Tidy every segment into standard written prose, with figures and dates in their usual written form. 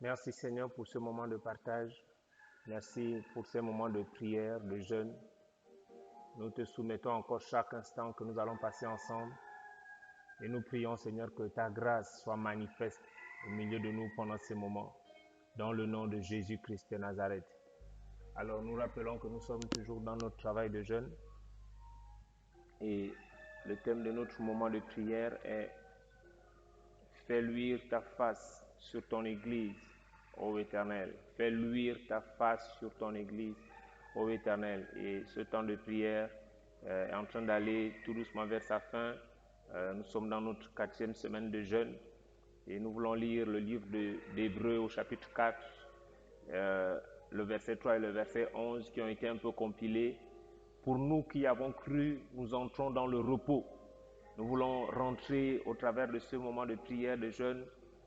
Merci Seigneur pour ce moment de partage. Merci pour ces moments de prière, de jeûne. Nous te soumettons encore chaque instant que nous allons passer ensemble. Et nous prions Seigneur que ta grâce soit manifeste au milieu de nous pendant ces moments. Dans le nom de Jésus-Christ de Nazareth. Alors nous rappelons que nous sommes toujours dans notre travail de jeûne. Et le thème de notre moment de prière est « Fais luire ta face sur ton Église, ô Éternel. Fais luire ta face sur ton Église, ô Éternel. » Et ce temps de prière est en train d'aller tout doucement vers sa fin. Nous sommes dans notre 4e semaine de jeûne et nous voulons lire le livre d'Hébreux au chapitre 4, le verset 3 et le verset 11 qui ont été un peu compilés. Pour nous qui avons cru, nous entrons dans le repos. Nous voulons rentrer au travers de ce moment de prière, de jeûne.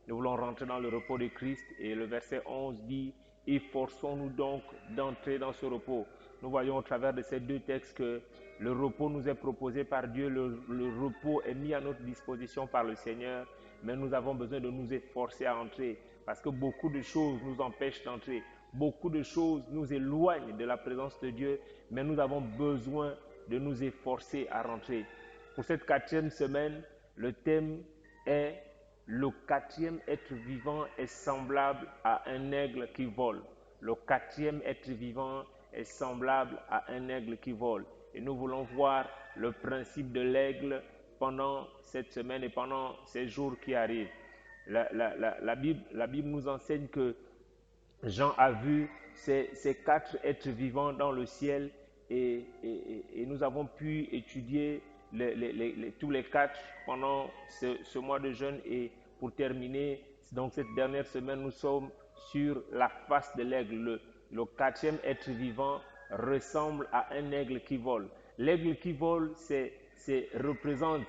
Nous voulons rentrer dans le repos de Christ. Et le verset 11 dit « Efforçons-nous donc d'entrer dans ce repos ». Nous voyons au travers de ces deux textes que le repos nous est proposé par Dieu. Le repos est mis à notre disposition par le Seigneur. Mais nous avons besoin de nous efforcer à entrer. Parce que beaucoup de choses nous empêchent d'entrer. Beaucoup de choses nous éloignent de la présence de Dieu. Mais nous avons besoin de nous efforcer à rentrer. Pour cette 4e semaine, le thème est « Le 4e être vivant est semblable à un aigle qui vole ». Le 4e être vivant est semblable à un aigle qui vole. Et nous voulons voir le principe de l'aigle pendant cette semaine et pendant ces jours qui arrivent. La Bible nous enseigne que Jean a vu ces 4 êtres vivants dans le ciel et nous avons pu étudier tous les 4 pendant ce mois de jeûne. Et pour terminer, donc cette dernière semaine, nous sommes sur la face de l'aigle. Le 4e être vivant ressemble à un aigle qui vole. L'aigle qui vole, représente,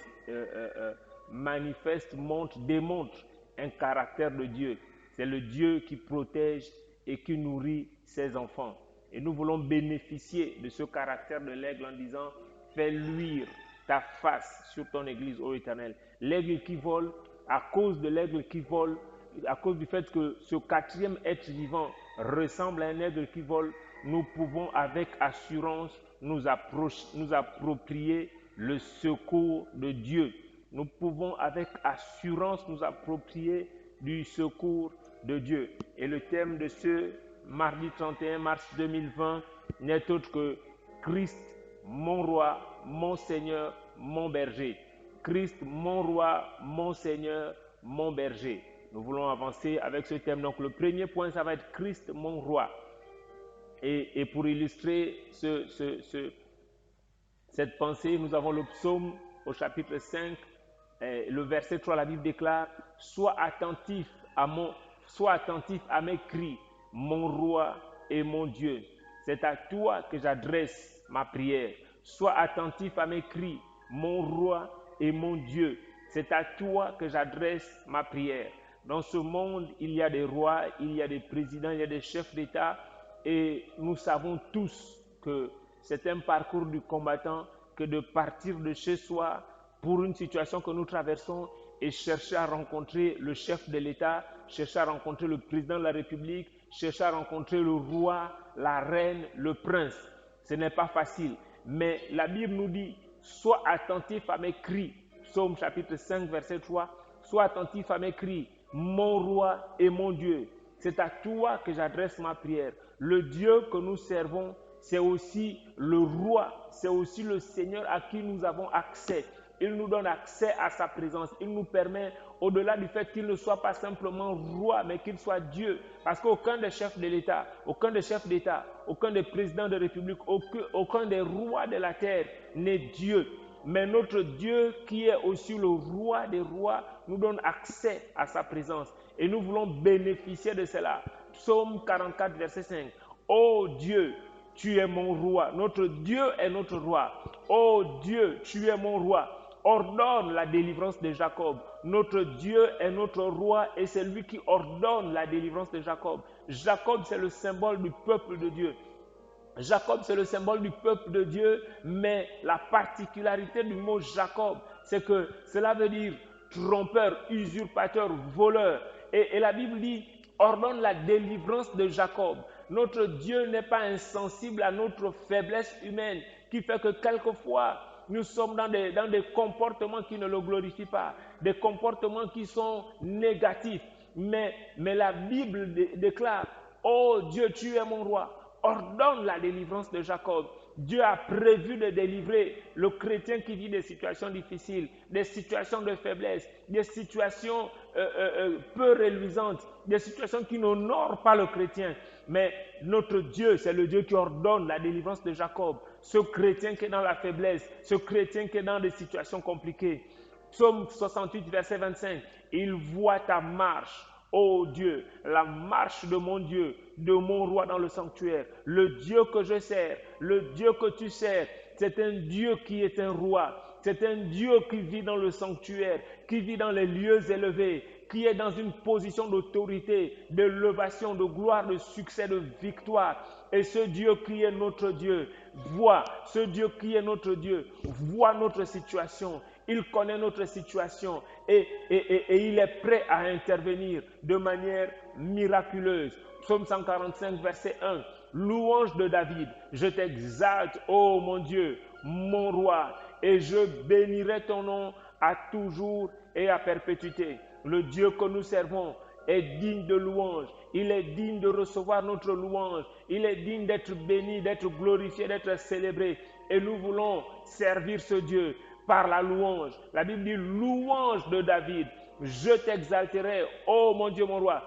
manifeste, démontre un caractère de Dieu. C'est le Dieu qui protège et qui nourrit ses enfants. Et nous voulons bénéficier de ce caractère de l'aigle en disant « Fais luire ta face sur ton Église, ô Éternel ». L'aigle qui vole, à cause de l'aigle qui vole, à cause du fait que ce 4e être vivant ressemble à un aigle qui vole, nous pouvons avec assurance nous approprier le secours de Dieu. Nous pouvons avec assurance nous approprier du secours de Dieu. Et le thème de ce mardi 31 mars 2020 n'est autre que Christ, mon roi, mon Seigneur, mon berger. Christ, mon roi, mon Seigneur, mon berger. Nous voulons avancer avec ce thème. Donc le premier point, ça va être Christ, mon roi. Et pour illustrer cette pensée, nous avons le psaume au chapitre 5, le verset 3, la Bible déclare « Sois attentif à mes cris, mon roi et mon Dieu. C'est à toi que j'adresse ma prière. Sois attentif à mes cris, mon roi et mon Dieu. C'est à toi que j'adresse ma prière. » Dans ce monde, il y a des rois, il y a des présidents, il y a des chefs d'État. Et nous savons tous que c'est un parcours du combattant que de partir de chez soi pour une situation que nous traversons et chercher à rencontrer le chef de l'État, chercher à rencontrer le président de la République, chercher à rencontrer le roi, la reine, le prince. Ce n'est pas facile. Mais la Bible nous dit, sois attentif à mes cris. Psaume chapitre 5, verset 3. Sois attentif à mes cris, mon roi et mon Dieu. C'est à toi que j'adresse ma prière. Le Dieu que nous servons, c'est aussi le roi, c'est aussi le Seigneur à qui nous avons accès. Il nous donne accès à sa présence. Il nous permet, au-delà du fait qu'il ne soit pas simplement roi, mais qu'il soit Dieu. Parce qu'aucun des chefs de l'État, aucun des chefs d'État, aucun des présidents de république, aucun des rois de la terre n'est Dieu. Mais notre Dieu, qui est aussi le roi des rois, nous donne accès à sa présence. Et nous voulons bénéficier de cela. Psaume 44, verset 5. Ô Dieu, tu es mon roi. Notre Dieu est notre roi. Ô Dieu, tu es mon roi. Ordonne la délivrance de Jacob. Notre Dieu est notre roi et c'est lui qui ordonne la délivrance de Jacob. Jacob, c'est le symbole du peuple de Dieu. Jacob, c'est le symbole du peuple de Dieu, mais la particularité du mot Jacob, c'est que cela veut dire trompeur, usurpateur, voleur. Et la Bible dit, ordonne la délivrance de Jacob. Notre Dieu n'est pas insensible à notre faiblesse humaine qui fait que quelquefois nous sommes dans des comportements qui ne le glorifient pas, des comportements qui sont négatifs. Mais la Bible déclare, oh Dieu, tu es mon roi, ordonne la délivrance de Jacob. Dieu a prévu de délivrer le chrétien qui vit des situations difficiles, des situations de faiblesse, des situations peu reluisantes, des situations qui n'honorent pas le chrétien. Mais notre Dieu, c'est le Dieu qui ordonne la délivrance de Jacob. Ce chrétien qui est dans la faiblesse, ce chrétien qui est dans des situations compliquées. Psaume 68, verset 25. Il voit ta marche, ô Dieu, la marche de mon Dieu, de mon roi dans le sanctuaire. Le Dieu que je sers, le Dieu que tu sers, c'est un Dieu qui est un roi. C'est un Dieu qui vit dans le sanctuaire, qui vit dans les lieux élevés, qui est dans une position d'autorité, d'élévation, de gloire, de succès, de victoire. Et ce Dieu qui est notre Dieu voit, ce Dieu qui est notre Dieu voit notre situation. Il connaît notre situation et il est prêt à intervenir de manière miraculeuse. Psaume 145, verset 1. Louange de David. Je t'exalte, ô mon Dieu, mon roi, et je bénirai ton nom à toujours et à perpétuité. Le Dieu que nous servons est digne de louange. Il est digne de recevoir notre louange. Il est digne d'être béni, d'être glorifié, d'être célébré. Et nous voulons servir ce Dieu par la louange. La Bible dit louange de David. Je t'exalterai, ô mon Dieu, mon roi.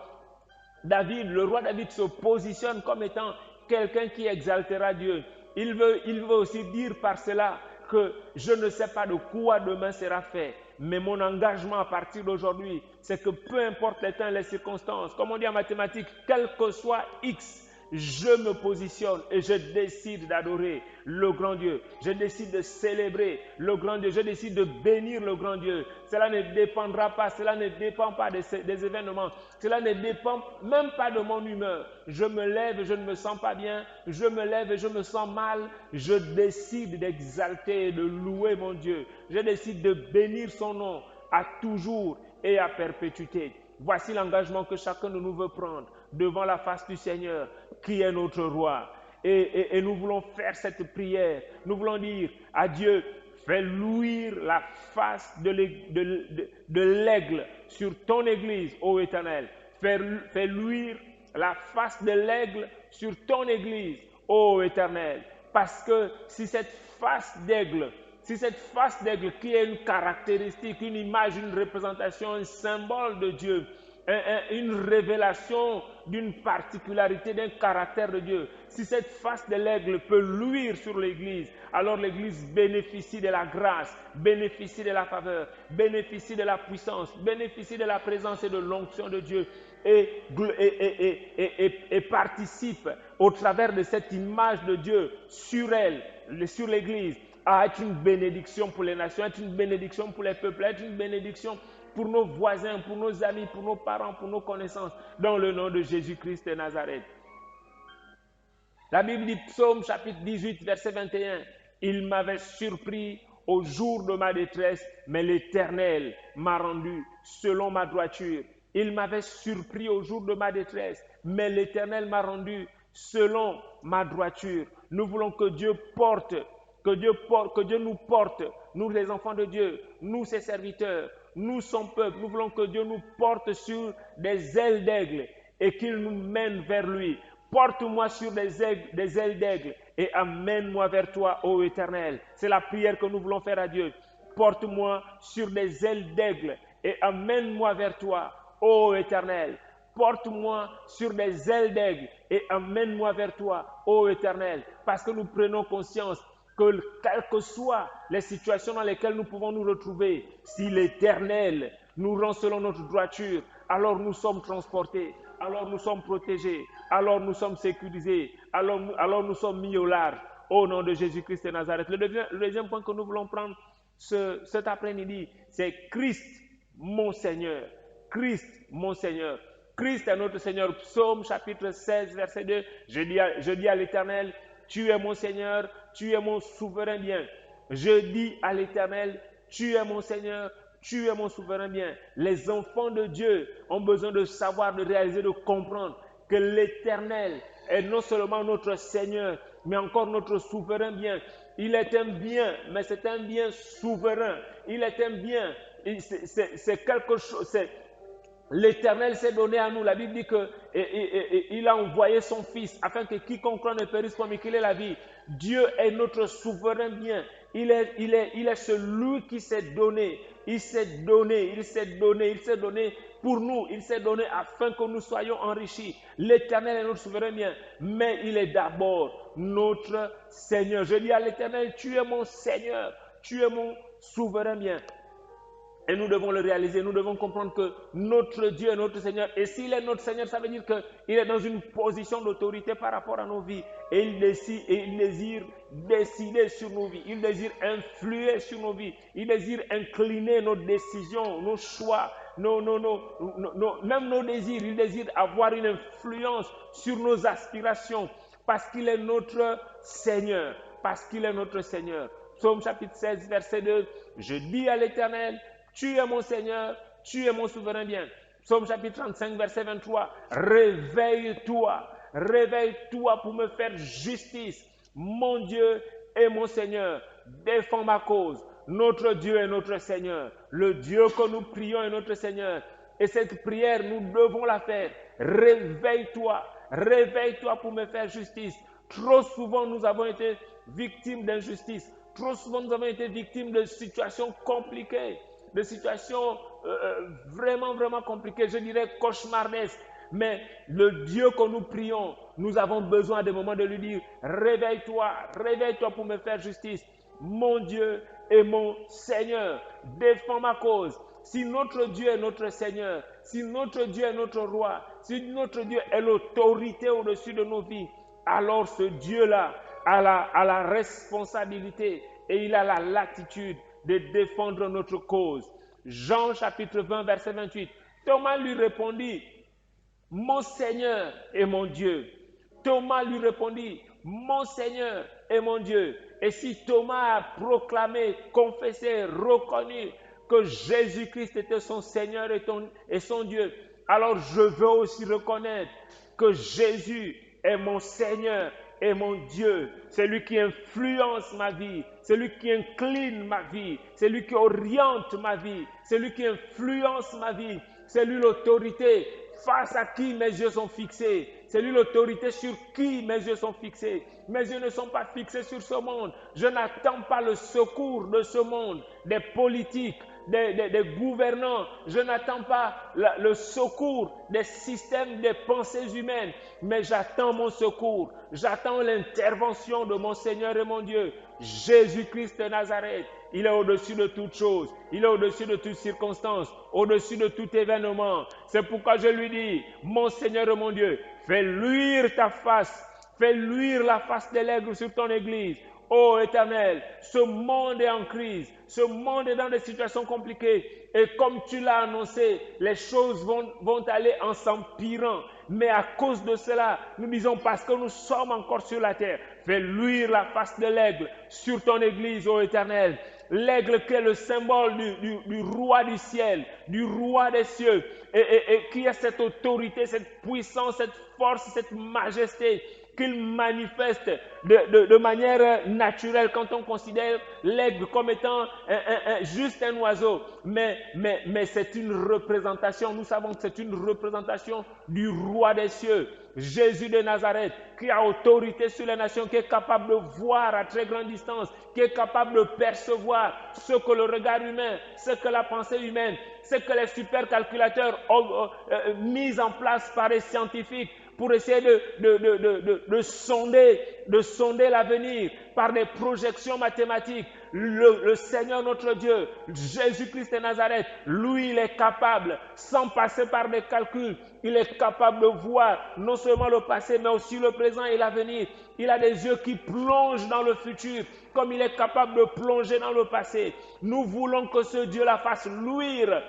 David, le roi David se positionne comme étant quelqu'un qui exaltera Dieu. Il veut aussi dire par cela que je ne sais pas de quoi demain sera fait, mais mon engagement à partir d'aujourd'hui, c'est que peu importe les temps et les circonstances, comme on dit en mathématiques, quel que soit X, je me positionne et je décide d'adorer le grand Dieu. Je décide de célébrer le grand Dieu. Je décide de bénir le grand Dieu. Cela ne dépendra pas, cela ne dépend pas des événements. Cela ne dépend même pas de mon humeur. Je me lève et je ne me sens pas bien. Je me lève et je me sens mal. Je décide d'exalter et de louer mon Dieu. Je décide de bénir son nom à toujours et à perpétuité. Voici l'engagement que chacun de nous veut prendre devant la face du Seigneur, qui est notre roi. Et nous voulons faire cette prière. Nous voulons dire à Dieu, fais luire la face de l'aigle sur ton église, ô Éternel. Fais luire la face de l'aigle sur ton église, ô Éternel. Parce que si cette face d'aigle qui est une caractéristique, une image, une représentation, un symbole de Dieu, une révélation d'une particularité, d'un caractère de Dieu. Si cette face de l'aigle peut luire sur l'Église, alors l'Église bénéficie de la grâce, bénéficie de la faveur, bénéficie de la puissance, bénéficie de la présence et de l'onction de Dieu et participe au travers de cette image de Dieu sur elle, sur l'Église, à être une bénédiction pour les nations, à être une bénédiction pour les peuples, à être une bénédiction pour nos voisins, pour nos amis, pour nos parents, pour nos connaissances, dans le nom de Jésus-Christ de Nazareth. La Bible dit, Psaume chapitre 18, verset 21, « Il m'avait surpris au jour de ma détresse, mais l'Éternel m'a rendu selon ma droiture. » Il m'avait surpris au jour de ma détresse, mais l'Éternel m'a rendu selon ma droiture. Nous voulons que Dieu nous porte, nous les enfants de Dieu, nous ses serviteurs, nous son peuple. Nous voulons que Dieu nous porte sur des ailes d'aigle et qu'il nous mène vers lui. Porte-moi sur des ailes d'aigle et amène-moi vers toi, ô Éternel. C'est la prière que nous voulons faire à Dieu. Porte-moi sur des ailes d'aigle et amène-moi vers toi, ô Éternel. Porte-moi sur des ailes d'aigle et amène-moi vers toi, ô Éternel. Parce que nous prenons conscience que quelles que soient les situations dans lesquelles nous pouvons nous retrouver, si l'Éternel nous rend selon notre droiture, alors nous sommes transportés, alors nous sommes protégés, alors nous sommes sécurisés, alors nous sommes mis au large, au nom de Jésus-Christ de Nazareth. Le deuxième point que nous voulons prendre cet après-midi, c'est Christ, mon Seigneur. Christ, mon Seigneur. Christ est notre Seigneur. Psaume chapitre 16, verset 2. Je dis à l'Éternel, tu es mon Seigneur, tu es mon souverain bien. Je dis à l'Éternel, tu es mon Seigneur, Tu es mon souverain bien. Les enfants de Dieu ont besoin de savoir, de réaliser, de comprendre que l'Éternel est non seulement notre Seigneur, mais encore notre souverain bien. Il est un bien, mais c'est un bien souverain. Il est un bien. C'est quelque chose. L'Éternel s'est donné à nous. La Bible dit qu'il a envoyé son Fils afin que quiconque croit ne périsse pas, mais qu'il ait la vie. Dieu est notre souverain bien. Il est celui qui s'est donné. Il s'est donné pour nous. Il s'est donné afin que nous soyons enrichis. L'Éternel est notre souverain bien, mais il est d'abord notre Seigneur. Je dis à l'Éternel, tu es mon Seigneur, tu es mon souverain bien. Et nous devons le réaliser, nous devons comprendre que notre Dieu est notre Seigneur. Et s'il est notre Seigneur, ça veut dire qu'il est dans une position d'autorité par rapport à nos vies. Et il désire décider sur nos vies. Il désire influer sur nos vies. Il désire incliner nos décisions, nos choix, même nos désirs. Il désire avoir une influence sur nos aspirations parce qu'il est notre Seigneur. Parce qu'il est notre Seigneur. Psaume chapitre 16, verset 2. Je dis à l'Éternel, tu es mon Seigneur, tu es mon souverain bien. Psaume chapitre 35, verset 23. Réveille-toi, réveille-toi pour me faire justice. Mon Dieu et mon Seigneur, défends ma cause. Notre Dieu est notre Seigneur. Le Dieu que nous prions est notre Seigneur. Et cette prière, nous devons la faire. Réveille-toi, réveille-toi pour me faire justice. Trop souvent, nous avons été victimes d'injustice. Trop souvent, nous avons été victimes de situations compliquées, de situations vraiment, vraiment compliquées, je dirais cauchemardesques. Mais le Dieu que nous prions, nous avons besoin des moments de lui dire, réveille-toi, réveille-toi pour me faire justice. Mon Dieu et mon Seigneur, défends ma cause. Si notre Dieu est notre Seigneur, si notre Dieu est notre roi, si notre Dieu est l'autorité au-dessus de nos vies, alors ce Dieu-là a la responsabilité et il a la latitude de défendre notre cause. Jean chapitre 20, verset 28. Thomas lui répondit, mon Seigneur et mon Dieu. Thomas lui répondit, mon Seigneur et mon Dieu. Et si Thomas a proclamé, confessé, reconnu que Jésus-Christ était son Seigneur et son Dieu, alors je veux aussi reconnaître que Jésus est mon Seigneur et mon Dieu. C'est lui qui influence ma vie, c'est lui qui incline ma vie, c'est lui qui oriente ma vie, c'est lui qui influence ma vie, c'est lui l'autorité face à qui mes yeux sont fixés. C'est lui l'autorité sur qui mes yeux sont fixés. Mes yeux ne sont pas fixés sur ce monde. Je n'attends pas le secours de ce monde, des politiques, des gouvernants. Je n'attends pas le secours des systèmes, des pensées humaines. Mais j'attends mon secours. J'attends l'intervention de mon Seigneur et mon Dieu, Jésus-Christ de Nazareth. Il est au-dessus de toute chose. Il est au-dessus de toute circonstance, au-dessus de tout événement. C'est pourquoi je lui dis, mon Seigneur et mon Dieu, fais luire ta face, fais luire la face de l'aigle sur ton église. Ô Éternel, ce monde est en crise, ce monde est dans des situations compliquées. Et comme tu l'as annoncé, les choses vont aller en s'empirant. Mais à cause de cela, nous disons parce que nous sommes encore sur la terre, fais luire la face de l'aigle sur ton église, ô Éternel. L'aigle qui est le symbole du roi du ciel, du roi des cieux, et qui a cette autorité, cette puissance, cette force, cette majesté qu'il manifeste de manière naturelle quand on considère l'aigle comme étant juste un oiseau. Mais c'est une représentation, nous savons que c'est une représentation du roi des cieux, Jésus de Nazareth, qui a autorité sur les nations, qui est capable de voir à très grande distance, qui est capable de percevoir ce que le regard humain, ce que la pensée humaine, ce que les supercalculateurs ont mis en place par les scientifiques pour essayer de sonder l'avenir par des projections mathématiques. Le Seigneur notre Dieu, Jésus-Christ de Nazareth, lui, il est capable, sans passer par des calculs, il est capable de voir non seulement le passé, mais aussi le présent et l'avenir. Il a des yeux qui plongent dans le futur, comme il est capable de plonger dans le passé. Nous voulons que ce Dieu-là fasse luire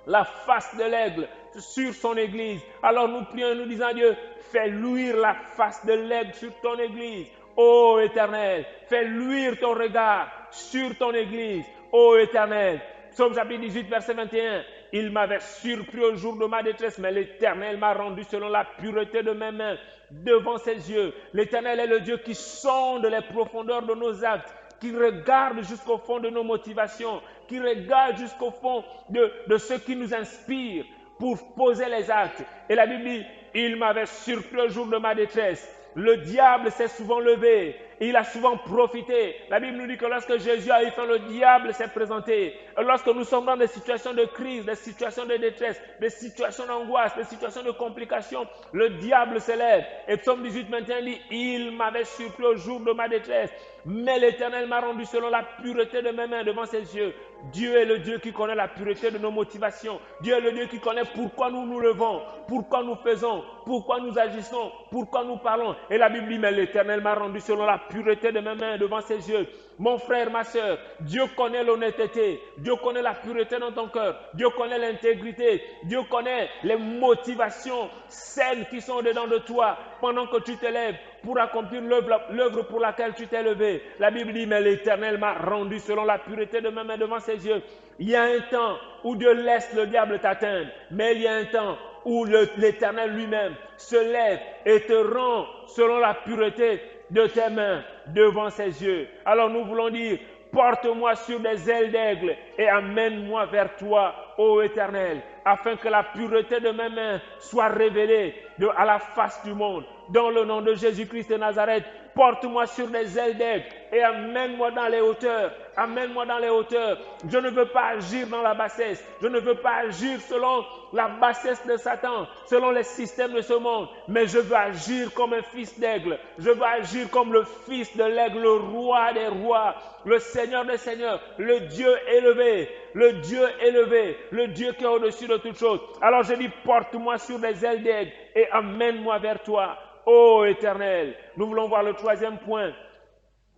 la face de l'aigle sur son église. Alors nous prions et nous disons à Dieu, fais luire la face de l'aigle sur ton église. Ô Éternel, fais luire ton regard sur ton église. Ô Éternel, Psaume chapitre 18, verset 21. Il m'avait surpris au jour de ma détresse, mais l'Éternel m'a rendu selon la pureté de mes mains devant ses yeux. L'Éternel est le Dieu qui sonde les profondeurs de nos actes, qui regarde jusqu'au fond de nos motivations, qui regarde jusqu'au fond de ce qui nous inspire pour poser les actes. Et la Bible dit, il m'avait surpris au jour de ma détresse. Le diable s'est souvent levé, il a souvent profité. La Bible nous dit que lorsque Jésus a eu faim, le diable s'est présenté. Et lorsque nous sommes dans des situations de crise, des situations de détresse, des situations d'angoisse, des situations de complications, le diable se lève. Et Psaume 18, 21 dit, il m'avait surpris au jour de ma détresse, mais l'Éternel m'a rendu selon la pureté de mes mains devant ses yeux. Dieu est le Dieu qui connaît la pureté de nos motivations. Dieu est le Dieu qui connaît pourquoi nous nous levons, pourquoi nous faisons, pourquoi nous agissons, pourquoi nous parlons. Et la Bible dit, mais l'Éternel m'a rendu selon la pureté de mes mains devant ses yeux. Mon frère, ma soeur, Dieu connaît l'honnêteté, Dieu connaît la pureté dans ton cœur, Dieu connaît l'intégrité, Dieu connaît les motivations saines qui sont dedans de toi pendant que tu te lèves pour accomplir l'œuvre pour laquelle tu t'es levé. La Bible dit, mais l'Éternel m'a rendu selon la pureté de mes mains devant ses yeux. Il y a un temps où Dieu laisse le diable t'atteindre, mais il y a un temps où l'Éternel lui-même se lève et te rend selon la pureté de tes mains devant ses yeux. Alors nous voulons dire, porte-moi sur des ailes d'aigle et amène-moi vers toi, ô Éternel, afin que la pureté de mes mains soit révélée à la face du monde. Dans le nom de Jésus-Christ de Nazareth, porte-moi sur des ailes d'aigle et amène-moi dans les hauteurs. Amène-moi dans les hauteurs. Je ne veux pas agir dans la bassesse. Je ne veux pas agir selon la bassesse de Satan, selon les systèmes de ce monde. Mais je veux agir comme un fils d'aigle. Je veux agir comme le fils de l'aigle, le roi des rois, le Seigneur des seigneurs, le Dieu élevé, le Dieu élevé, le Dieu qui est au-dessus de toutes choses. Alors je dis, porte-moi sur des ailes d'aigle et amène-moi vers toi, ô Éternel. Nous voulons voir le troisième point.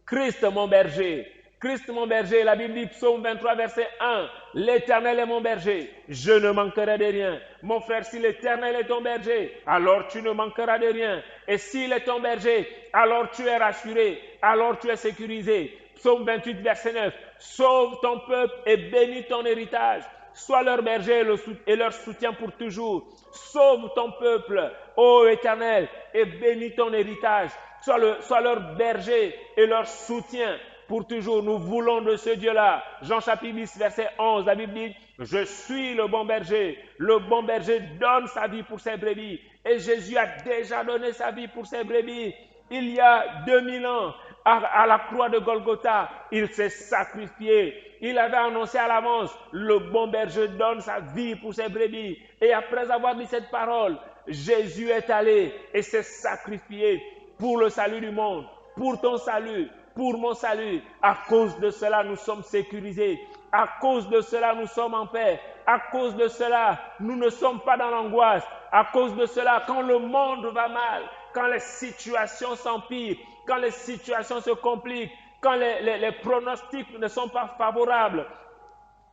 Christ mon berger. Christ mon berger, la Bible dit, psaume 23, verset 1, l'Éternel est mon berger, je ne manquerai de rien. Mon frère, si l'Éternel est ton berger, alors tu ne manqueras de rien. Et s'il est ton berger, alors tu es rassuré, alors tu es sécurisé. Psaume 28, verset 9, sauve ton peuple et bénis ton héritage. Sois leur berger et leur soutien pour toujours. Sauve ton peuple, ô Éternel, et bénis ton héritage. Sois leur berger et leur soutien pour toujours. Nous voulons de ce Dieu-là. Jean chapitre 10, verset 11, la Bible dit, je suis le bon berger. Le bon berger donne sa vie pour ses brebis. Et Jésus a déjà donné sa vie pour ses brebis. Il y a 2000 ans, à la croix de Golgotha, il s'est sacrifié. Il avait annoncé à l'avance, le bon berger donne sa vie pour ses brebis. Et après avoir dit cette parole, Jésus est allé et s'est sacrifié pour le salut du monde, pour ton salut, pour mon salut. À cause de cela, nous sommes sécurisés. À cause de cela, nous sommes en paix. À cause de cela, nous ne sommes pas dans l'angoisse. À cause de cela, quand le monde va mal, quand les situations s'empirent, quand les situations se compliquent, quand les pronostics ne sont pas favorables,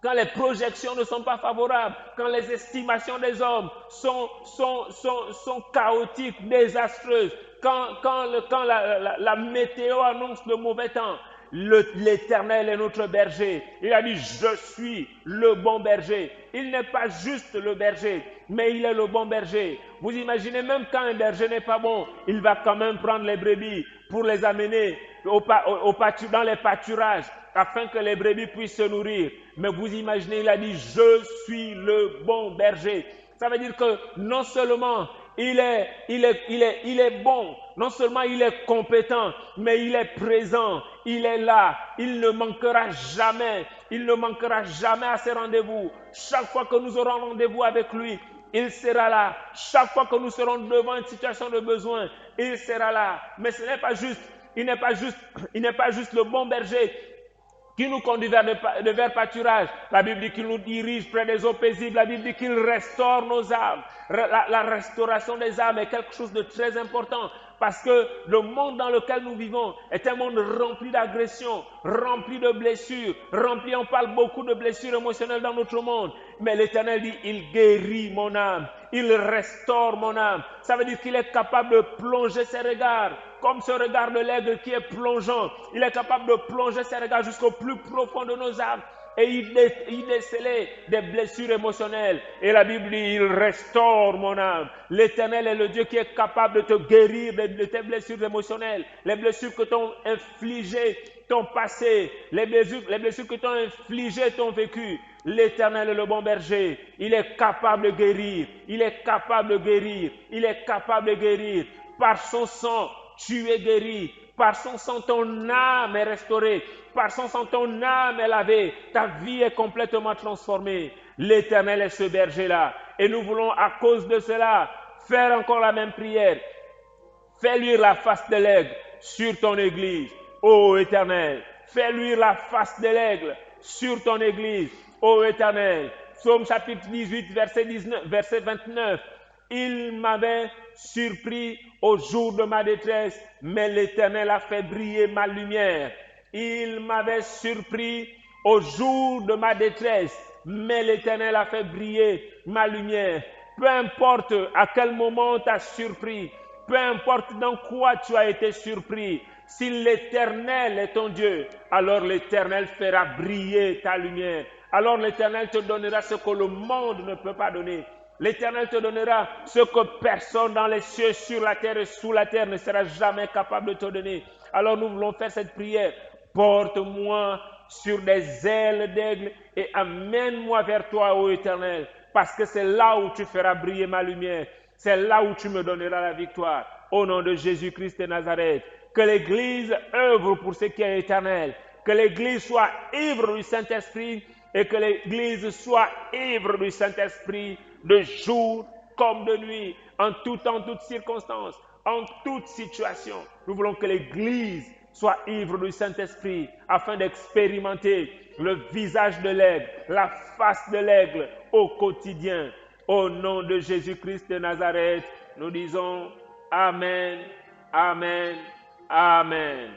quand les projections ne sont pas favorables, quand les estimations des hommes sont chaotiques, désastreuses, quand la météo annonce le mauvais temps, l'Éternel est notre berger. Il a dit, je suis le bon berger. Il n'est pas juste le berger, mais il est le bon berger. Vous imaginez, même quand un berger n'est pas bon, il va quand même prendre les brebis pour les amener dans les pâturages, afin que les brebis puissent se nourrir. Mais vous imaginez, il a dit, je suis le bon berger. Ça veut dire que non seulement il est bon, non seulement il est compétent, mais il est présent, il est là, il ne manquera jamais à ses rendez-vous. Chaque fois que nous aurons rendez-vous avec lui, il sera là. Chaque fois que nous serons devant une situation de besoin, il sera là. Mais ce n'est pas juste, il n'est pas juste le bon berger qui nous conduit vers pâturage. La Bible dit qu'il nous dirige près des eaux paisibles. La Bible dit qu'il restaure nos âmes. La restauration des âmes est quelque chose de très important parce que le monde dans lequel nous vivons est un monde rempli d'agressions, rempli de blessures, on parle beaucoup de blessures émotionnelles dans notre monde. Mais l'Éternel dit, il guérit mon âme, il restaure mon âme. Ça veut dire qu'il est capable de plonger ses regards comme ce regard de l'aigle qui est plongeant. Il est capable de plonger ses regards jusqu'au plus profond de nos âmes et il décelait des blessures émotionnelles. Et la Bible dit, il restaure mon âme. L'Éternel est le Dieu qui est capable de te guérir de tes blessures émotionnelles, les blessures que t'ont infligées ton passé, les blessures que t'ont infligées ton vécu. L'Éternel est le bon berger. Il est capable de guérir. Il est capable de guérir. Il est capable de guérir. Par son sang, tu es guéri. Par son sang, ton âme est restaurée. Par son sang, ton âme est lavée. Ta vie est complètement transformée. L'Éternel est ce berger-là. Et nous voulons, à cause de cela, faire encore la même prière. Fais luire la face de l'aigle sur ton église, ô Éternel. Fais luire la face de l'aigle sur ton église, ô Éternel. Psaume chapitre 18, verset 29. Il m'avait surpris au jour de ma détresse, mais l'Éternel a fait briller ma lumière. Il m'avait surpris au jour de ma détresse, mais l'Éternel a fait briller ma lumière. Peu importe à quel moment on t'a surpris, peu importe dans quoi tu as été surpris, si l'Éternel est ton Dieu, alors l'Éternel fera briller ta lumière. Alors l'Éternel te donnera ce que le monde ne peut pas donner. L'Éternel te donnera ce que personne dans les cieux, sur la terre et sous la terre ne sera jamais capable de te donner. Alors nous voulons faire cette prière. Porte-moi sur des ailes d'aigle et amène-moi vers toi, ô Éternel, parce que c'est là où tu feras briller ma lumière. C'est là où tu me donneras la victoire. Au nom de Jésus-Christ de Nazareth, que l'Église œuvre pour ce qui est éternel. Que l'Église soit ivre du Saint-Esprit et que l'Église soit ivre du Saint-Esprit de jour comme de nuit, en tout temps, en toutes circonstances, en toute situation. Nous voulons que l'Église soit ivre du Saint-Esprit afin d'expérimenter le visage de l'aigle, la face de l'aigle au quotidien. Au nom de Jésus-Christ de Nazareth, nous disons Amen, Amen, Amen.